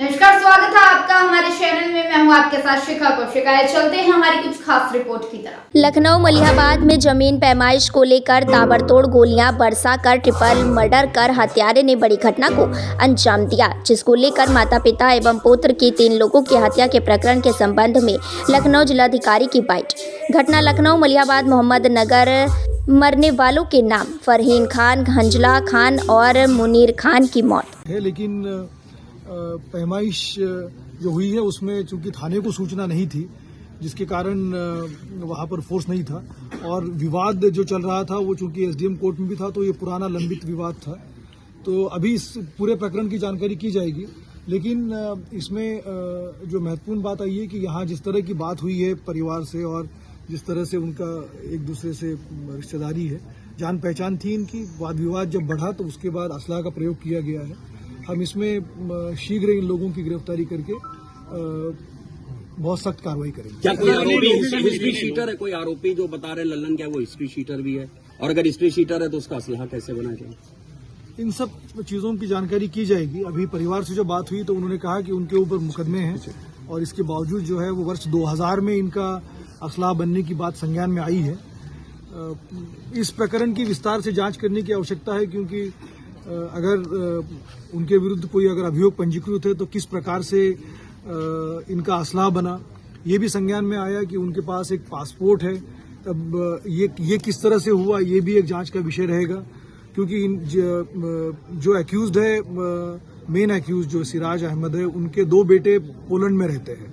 नमस्कार, स्वागत है आपका हमारे चैनल में। मैं हूं आपके साथ शिखा कौशिका। चलते हैं हमारी कुछ खास रिपोर्ट की तरफ। लखनऊ मलिहाबाद में जमीन पैमाइश को लेकर ताबड़तोड़ गोलियां बरसाकर ट्रिपल मर्डर कर हत्यारे ने बड़ी घटना को अंजाम दिया, जिसको लेकर माता पिता एवं पुत्र की 3 लोगों की हत्या के प्रकरण के संबंध में लखनऊ जिलाधिकारी की बाइट। घटना लखनऊ मलिहाबाद मोहम्मद नगर। मरने वालों के नाम फरहीन खान, हंजला खान और मुनीर खान की मौत है। लेकिन पैमाइश जो हुई है उसमें चूंकि थाने को सूचना नहीं थी, जिसके कारण वहां पर फोर्स नहीं था, और विवाद जो चल रहा था वो चूंकि एसडीएम कोर्ट में भी था, तो ये पुराना लंबित विवाद था। तो अभी इस पूरे प्रकरण की जानकारी की जाएगी। लेकिन इसमें जो महत्वपूर्ण बात आई है कि यहाँ जिस तरह की बात हुई है परिवार से, और जिस तरह से उनका एक दूसरे से रिश्तेदारी है, जान पहचान थी इनकी, वाद विवाद जब बढ़ा तो उसके बाद असलाह का प्रयोग किया गया है। हम इसमें शीघ्र इन लोगों की गिरफ्तारी करके बहुत सख्त कार्रवाई करेंगे। क्या कोई आरोपी हिस्ट्री शीटर है? कोई आरोपी जो बता रहे लल्लन क्या वो हिस्ट्री शीटर भी है? और अगर हिस्ट्री शीटर है तो उसका असलाह कैसे बना जाए? इन सब चीजों की जानकारी की जाएगी। अभी परिवार से जो बात हुई तो उन्होंने कहा कि उनके ऊपर मुकदमे हैं, और इसके बावजूद जो है वो वर्ष 2000 में इनका असलाह बनने की बात संज्ञान में आई है। इस प्रकरण की विस्तार से जांच करने की आवश्यकता है, क्योंकि अगर उनके विरुद्ध कोई अगर अभियोग पंजीकृत है तो किस प्रकार से इनका असलाह बना, ये भी संज्ञान में आया कि उनके पास एक पासपोर्ट है। अब ये किस तरह से हुआ, ये भी एक जांच का विषय रहेगा, क्योंकि जो एक्यूज्ड है, मेन एक्यूज जो सिराज अहमद है, उनके 2 बेटे पोलैंड में रहते हैं।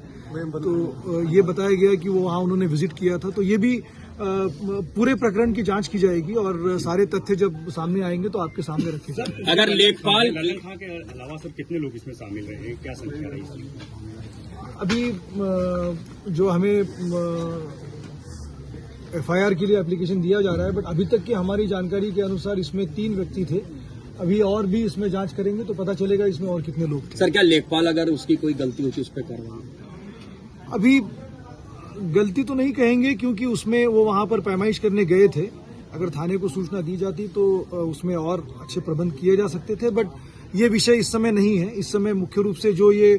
तो ये बताया गया कि वो वहाँ उन्होंने विजिट किया था। तो ये भी पूरे प्रकरण की जांच की जाएगी, और सारे तथ्य जब सामने आएंगे तो आपके सामने रखे जाएंगे। अगर लेखपाल लल्लन खां के अलावा सब कितने लोग इसमें शामिल रहे, क्या संख्या रही? अभी जो हमें एफआईआर के लिए एप्लीकेशन दिया जा रहा है, बट अभी तक की हमारी जानकारी के अनुसार इसमें 3 व्यक्ति थे। अभी और भी इसमें जांच करेंगे तो पता चलेगा इसमें और कितने लोग थे। सर, क्या लेखपाल अगर उसकी कोई गलती होती उस पर कार्रवाई? अभी गलती तो नहीं कहेंगे, क्योंकि उसमें वो वहां पर पैमाइश करने गए थे। अगर थाने को सूचना दी जाती तो उसमें और अच्छे प्रबंध किए जा सकते थे, बट ये विषय इस समय नहीं है। इस समय मुख्य रूप से जो ये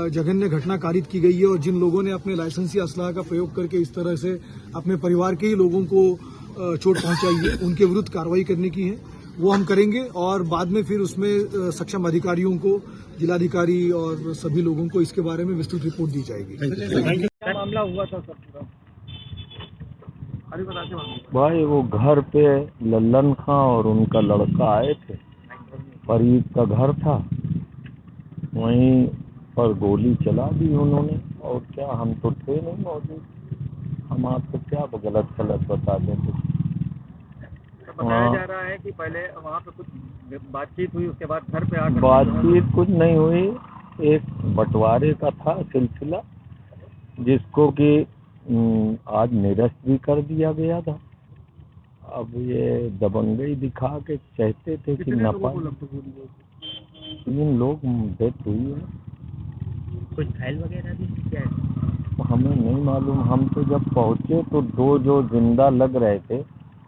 जघन्य घटना कारित की गई है, और जिन लोगों ने अपने लाइसेंसी असलाह का प्रयोग करके इस तरह से अपने परिवार के ही लोगों को चोट पहुंचाई है, उनके विरुद्ध कार्रवाई करने की है, वो हम करेंगे। और बाद में फिर उसमें सक्षम अधिकारियों को, जिलाधिकारी और सभी लोगों को इसके बारे में विस्तृत रिपोर्ट दी जाएगी। क्या मामला हुआ था सर पूरा? भाई वो घर पे लल्लन खां और उनका लड़का आए थे, फरीद का घर था, वहीं पर गोली चला दी उन्होंने। और क्या, हम तो थे नहीं मौजूद, हम आपको क्या गलत बता दें। बताया जा रहा है कि पहले वहाँ पे कुछ बातचीत हुई, उसके बाद घर पे आकर बातचीत कुछ नहीं हुई, एक बंटवारे का था सिलसिला, जिसको कि आज निरस्त भी कर दिया गया था। अब ये दबंगई दिखा के चाहते थे कि नफा। 3 लोग डेथ हुई है। कुछ घायल वगैरह भी क्या है? हमें नहीं मालूम। हम तो जब पहुंचे तो 2 जो जिंदा लग रहे थे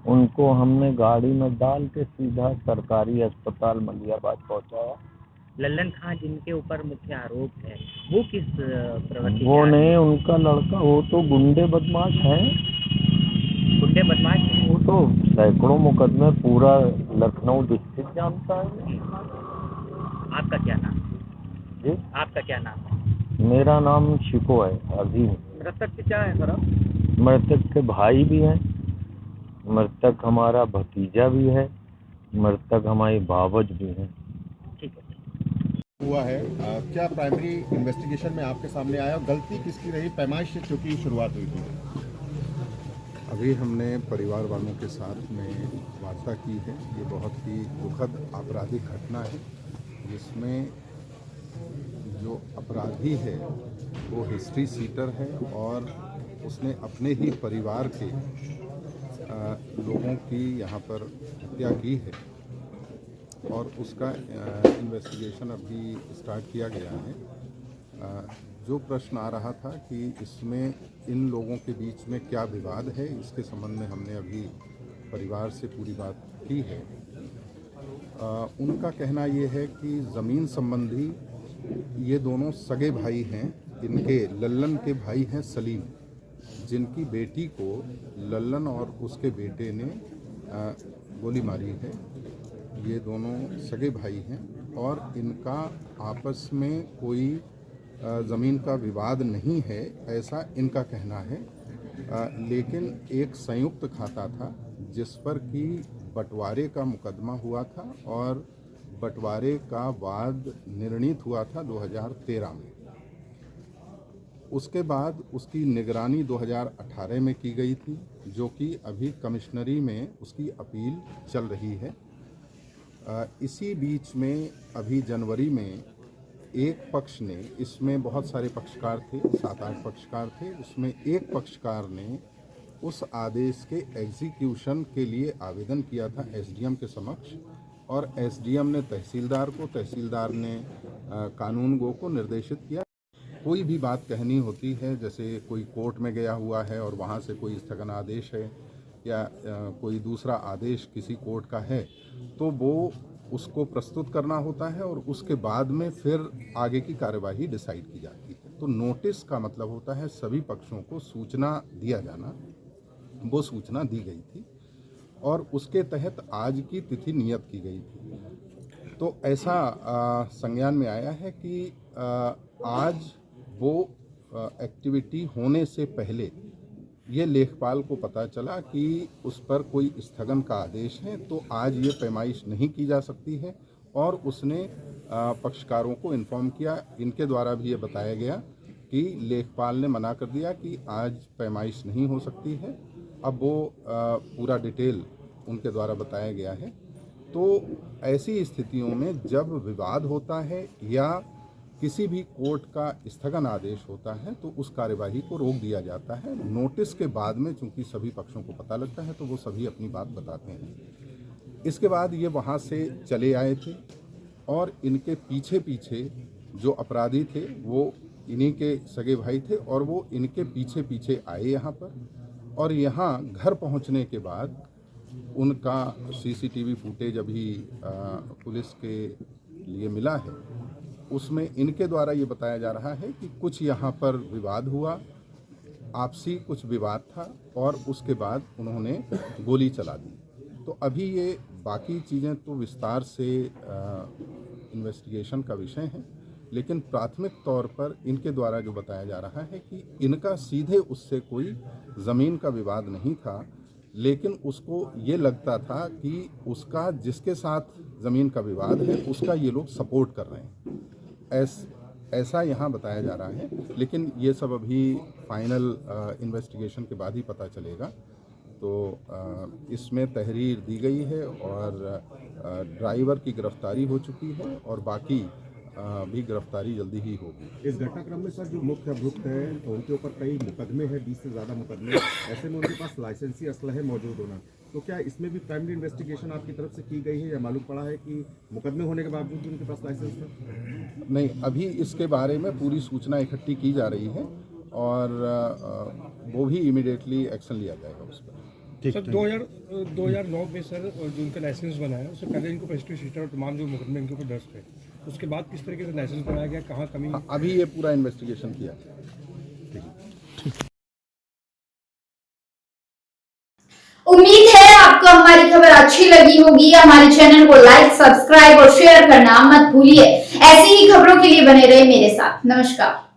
उनको हमने गाड़ी में डाल के सीधा सरकारी अस्पताल मलिहाबाद पहुंचाया। लल्लन खां जिनके ऊपर मुख्य आरोप है, वो किस प्रवृत्ति? वो नहीं, उनका लड़का, वो तो गुंडे बदमाश हैं। गुंडे बदमाश हैं? वो तो सैकड़ों मुकदमे पूरा लखनऊ डिस्ट्रिक्ट जानता है। आपका क्या नाम जी, आपका क्या नाम है? मेरा नाम शिको है, अजीम। मृतक क्या है सर? मृतक के भाई भी हैं, मृतक हमारा भतीजा भी है, मृतक हमारी भावज भी हैं। हुआ है क्या प्राइमरी इन्वेस्टिगेशन में आपके सामने आया, गलती किसकी रही? पैमाइश से चूंकि शुरुआत हुई थी। अभी हमने परिवार वालों के साथ में वार्ता की है। ये बहुत ही दुखद आपराधिक घटना है, जिसमें जो अपराधी है वो हिस्ट्री सीटर है, और उसने अपने ही परिवार के लोगों की यहाँ पर हत्या की है, और उसका इन्वेस्टिगेशन अभी स्टार्ट किया गया है। जो प्रश्न आ रहा था कि इसमें इन लोगों के बीच में क्या विवाद है, इसके संबंध में हमने अभी परिवार से पूरी बात की है। उनका कहना ये है कि ज़मीन संबंधी ये दोनों सगे भाई हैं। इनके लल्लन के भाई हैं सलीम, जिनकी बेटी को लल्लन और उसके बेटे ने गोली मारी है। ये दोनों सगे भाई हैं और इनका आपस में कोई ज़मीन का विवाद नहीं है, ऐसा इनका कहना है। लेकिन एक संयुक्त खाता था जिस पर कि बंटवारे का मुकदमा हुआ था और बंटवारे का वाद निर्णीत हुआ था 2013 में। उसके बाद उसकी निगरानी 2018 में की गई थी, जो कि अभी कमिश्नरी में उसकी अपील चल रही है। इसी बीच में अभी जनवरी में एक पक्ष ने, इसमें बहुत सारे पक्षकार थे, 7-8 पक्षकार थे, उसमें एक पक्षकार ने उस आदेश के एग्जीक्यूशन के लिए आवेदन किया था एसडीएम के समक्ष, और एसडीएम ने तहसीलदार को, तहसीलदार ने कानून गो को निर्देशित किया। कोई भी बात कहनी होती है, जैसे कोई कोर्ट में गया हुआ है और वहाँ से कोई स्थगन आदेश है या कोई दूसरा आदेश किसी कोर्ट का है, तो वो उसको प्रस्तुत करना होता है और उसके बाद में फिर आगे की कार्यवाही डिसाइड की जाती है। तो नोटिस का मतलब होता है सभी पक्षों को सूचना दिया जाना। वो सूचना दी गई थी और उसके तहत आज की तिथि नियत की गई थी। तो ऐसा संज्ञान में आया है कि आज वो एक्टिविटी होने से पहले ये लेखपाल को पता चला कि उस पर कोई स्थगन का आदेश है, तो आज ये पैमाइश नहीं की जा सकती है और उसने पक्षकारों को इन्फॉर्म किया। इनके द्वारा भी ये बताया गया कि लेखपाल ने मना कर दिया कि आज पैमाइश नहीं हो सकती है। अब वो पूरा डिटेल उनके द्वारा बताया गया है। तो ऐसी स्थितियों में जब विवाद होता है या किसी भी कोर्ट का स्थगन आदेश होता है तो उस कार्यवाही को रोक दिया जाता है। नोटिस के बाद में चूंकि सभी पक्षों को पता लगता है तो वो सभी अपनी बात बताते हैं। इसके बाद ये वहाँ से चले आए थे और इनके पीछे पीछे जो अपराधी थे वो इन्हीं के सगे भाई थे और वो इनके पीछे पीछे आए यहाँ पर, और यहाँ घर पहुँचने के बाद उनका सीसीटीवी फुटेज अभी पुलिस के लिए मिला है। उसमें इनके द्वारा ये बताया जा रहा है कि कुछ यहाँ पर विवाद हुआ, आपसी कुछ विवाद था और उसके बाद उन्होंने गोली चला दी। तो अभी ये बाकी चीज़ें तो विस्तार से इन्वेस्टिगेशन का विषय है, लेकिन प्राथमिक तौर पर इनके द्वारा जो बताया जा रहा है कि इनका सीधे उससे कोई ज़मीन का विवाद नहीं था, लेकिन उसको ये लगता था कि उसका जिसके साथ ज़मीन का विवाद है उसका ये लोग सपोर्ट कर रहे हैं, ऐसा यहाँ बताया जा रहा है। लेकिन ये सब अभी फाइनल इन्वेस्टिगेशन के बाद ही पता चलेगा। तो इसमें तहरीर दी गई है और ड्राइवर की गिरफ्तारी हो चुकी है और बाकी भी गिरफ्तारी जल्दी ही होगी। इस घटनाक्रम में सर जो मुख्य अभियुक्त है उनके ऊपर कई मुकदमे हैं, 20 से ज़्यादा मुकदमे, ऐसे में उनके पास लाइसेंसी असलहे मौजूद होना, तो क्या इसमें भी प्राइमरी इन्वेस्टिगेशन आपकी तरफ से की गई है या मालूम पड़ा है कि मुकदमे होने के बावजूद भी उनके पास लाइसेंस था? नहीं, अभी इसके बारे में पूरी सूचना इकट्ठी की जा रही है और वो भी इमीडिएटली एक्शन लिया जाएगा उस पर। सर 2009 में सर जो उनका लाइसेंस बनाया उससे पहले इनको पेस्ट्री शीटर और तमाम जो मुकदमे इनके ऊपर दर्ज थे, उसके बाद किस तरीके से लाइसेंस बनाया गया, कहाँ कमी? अभी ये पूरा इन्वेस्टिगेशन किया। उम्मीद है आपको हमारी खबर अच्छी लगी होगी। हमारे चैनल को लाइक, सब्सक्राइब और शेयर करना मत भूलिए। ऐसी ही खबरों के लिए बने रहे मेरे साथ। नमस्कार।